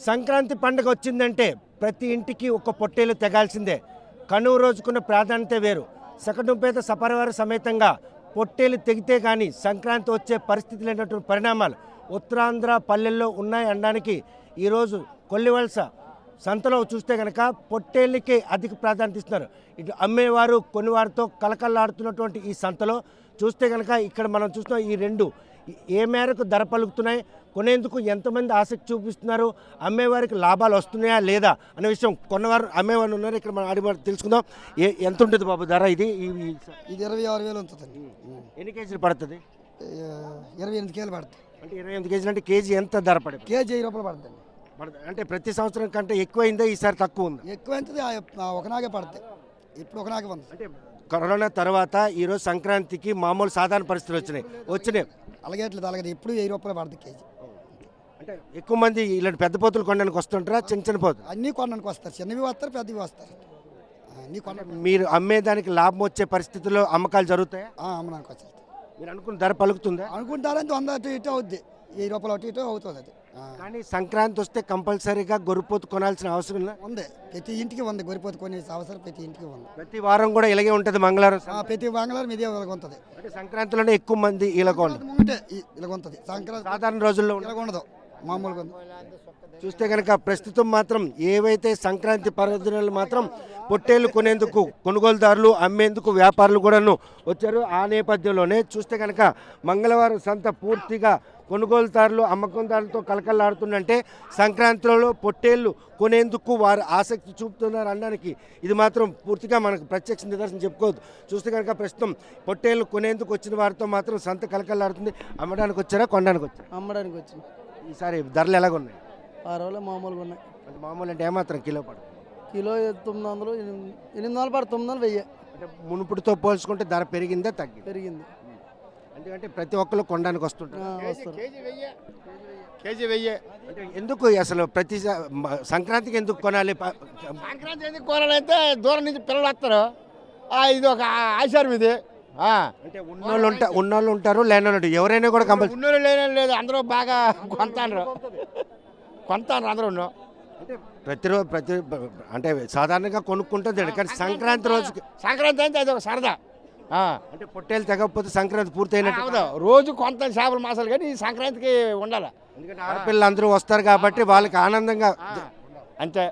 సంక్రాంతి పండుగ వచ్చిందంటే ప్రతి ఇంటికి ఒక పొట్టేలు తెగాల్సిందే. కనుమ రోజుకున్న ప్రాధాన్యత వేరు. సకటుంపేత సపరివార సమేతంగా పొట్టేలు తెగితే కానీ సంక్రాంతి వచ్చే పరిస్థితి లేనటువంటి పరిణామాలు ఉత్తరాంధ్ర పల్లెల్లో ఉన్నాయి అనడానికి ఈరోజు కొల్లివలస సంతలో చూస్తే కనుక పొట్టేళ్ళకి అధిక ప్రాధాన్యత ఇస్తున్నారు. ఇటు అమ్మేవారు కొనివారితో కలకల్లాడుతున్నటువంటి ఈ సంతలో చూస్తే కనుక ఇక్కడ మనం చూస్తున్నాం ఈ రెండు ఏ మేరకు ధర పలుకుతున్నాయి, కొనేందుకు ఎంతమంది ఆసక్తి చూపిస్తున్నారు, అమ్మేవారికి లాభాలు వస్తున్నాయా లేదా అనే విషయం కొన్నవారు అమ్మేవారు ఉన్నారు. ఇక్కడ మనం అడిగి తెలుసుకుందాం. ఎంత ఉంటుంది బాబు ధర? ఇది ఇది 26,000 ఉంటుందండి. ఎన్ని కేజీలు పడుతుంది? 28 కేజీలు పడుతుంది. అంటే 28 కేజీలు అంటే కేజీ ఎంత ధర పడుతుంది? కేజీ 1000 రూపాయలు పడుతుంది. అంటే ప్రతి సంవత్సరం కంటే ఎక్కువైందా, ఈసారి తక్కువ ఉందా? ఎక్కువైంది ఒకనాగే పడుతుంది. ఇప్పుడు ఒకనాగే ఉంది. అంటే కరోనా తర్వాత ఈరోజు సంక్రాంతికి మామూలు సాధారణ పరిస్థితులు వచ్చినాయి అలాగే అలాగే ఇప్పుడు 1000 రూపాయలు పడుతుంది కేజీ. అంటే ఎక్కువ మంది ఇలాంటి పెద్ద పోతులు కొనడానికి వస్తుంటారా? చిన్న చిన్న పోతులు అన్నీ కొనడానికి వస్తారు. చిన్నవి వస్తారు, పెద్దవి వస్తారు. అన్నీ మీరు అమ్మేదానికి లాభం వచ్చే పరిస్థితుల్లో అమ్మకాలు జరుగుతాయా? అమ్మడానికి వచ్చేది. మీరు అనుకున్న ధర పలుకుతుందా? అనుకుంటారంటే 100 అటు ఇటు అవుద్ది. 1000 రూపాయలు అటు ఇటు అవుతుంది. అది కానీ సంక్రాంతి వస్తే కంపల్సరీగా గొర్రెపోతు కొనాల్సిన అవసరం ఉంది. ప్రతి ఇంటికి ఉంది గొర్రెపోతు కొనే అవసరం. ప్రతి ఇంటికి ఉంది. ప్రతి వారం కూడా ఇలాగే ఉంటుంది. మంగళవారం ప్రతి మంగళవారం ఇదే ఉంటుంది. అంటే సంక్రాంతిలోనే ఎక్కువ మంది ఇలాగ ఉంటుంది. సంక్రాంతి సాధారణ రోజుల్లో ఇలాగ ఉండదు, మామూలుగా చూస్తే కనుక ప్రస్తుతం మాత్రం ఏవైతే సంక్రాంతి పర్వదినాలు మాత్రం పొట్టేళ్లు కొనేందుకు కొనుగోలుదారులు, అమ్మేందుకు వ్యాపారులు కూడాను వచ్చారు. ఆ నేపథ్యంలోనే చూస్తే కనుక మంగళవారం సంత పూర్తిగా కొనుగోలుదారులు అమ్మకందారులతో కలకల్లాడుతుందంటే సంక్రాంతిలో పొట్టేళ్లు కొనేందుకు వారు ఆసక్తి చూపుతున్నారు అనడానికి ఇది మాత్రం పూర్తిగా మనకు ప్రత్యక్ష నిదర్శనం చెప్పుకోవద్దు. చూస్తే కనుక ప్రస్తుతం పొట్టేళ్లు కొనేందుకు వచ్చిన వారితో మాత్రం సంత కలకల్లాడుతుంది. అమ్మడానికి వచ్చారా, కొనడానికి వచ్చారా? అమ్మడానికి వచ్చింది. ఈసారి ధరలు ఎలాగున్నాయి? పర్వాలేదు, మామూలుగా ఉన్నాయి. అంటే మామూలు అంటే ఏమాత్రం కిలో పడుతుంది? కిలో 900, 800 పడుతుంది. 900, 1000. అంటే మునుపుడితో పోల్చుకుంటే ధర పెరిగిందా పెరిగింది. ఎందుకంటే ప్రతి ఒక్కరు కొనడానికి వస్తుంటారు. కేజీ 1000. అంటే ఎందుకు అసలు ప్రతి సంక్రాంతికి ఎందుకు కొనాలి? సంక్రాంతి ఎందుకు కొనాలంటే దూరం నుంచి పిల్లలు వస్తారు. ఇది ఒక ఆచారం ఇది. అంటే ఉన్నోళ్ళు ఉంటారు, లేనోళ్ళు ఎవరైనా కూడా కంపల్సరీ. ఉన్నోళ్ళు లేని లేదు, అందరూ బాగా కొంటారు అందరూ. అంటే ప్రతిరోజు అంటే సాధారణంగా కొనుక్కుంటుంది. కానీ సంక్రాంతి రోజుకి అంటే అది ఒక సరదా. అంటే పొట్టేలు తెగకపోతే సంక్రాంతి పూర్తయినట్టు. రోజు కొంత చేపల మాసాలు కానీ ఈ సంక్రాంతికి ఉండాలి. ఎందుకంటే ఆడపిల్లలు అందరూ వస్తారు కాబట్టి వాళ్ళకి ఆనందంగా అంతే.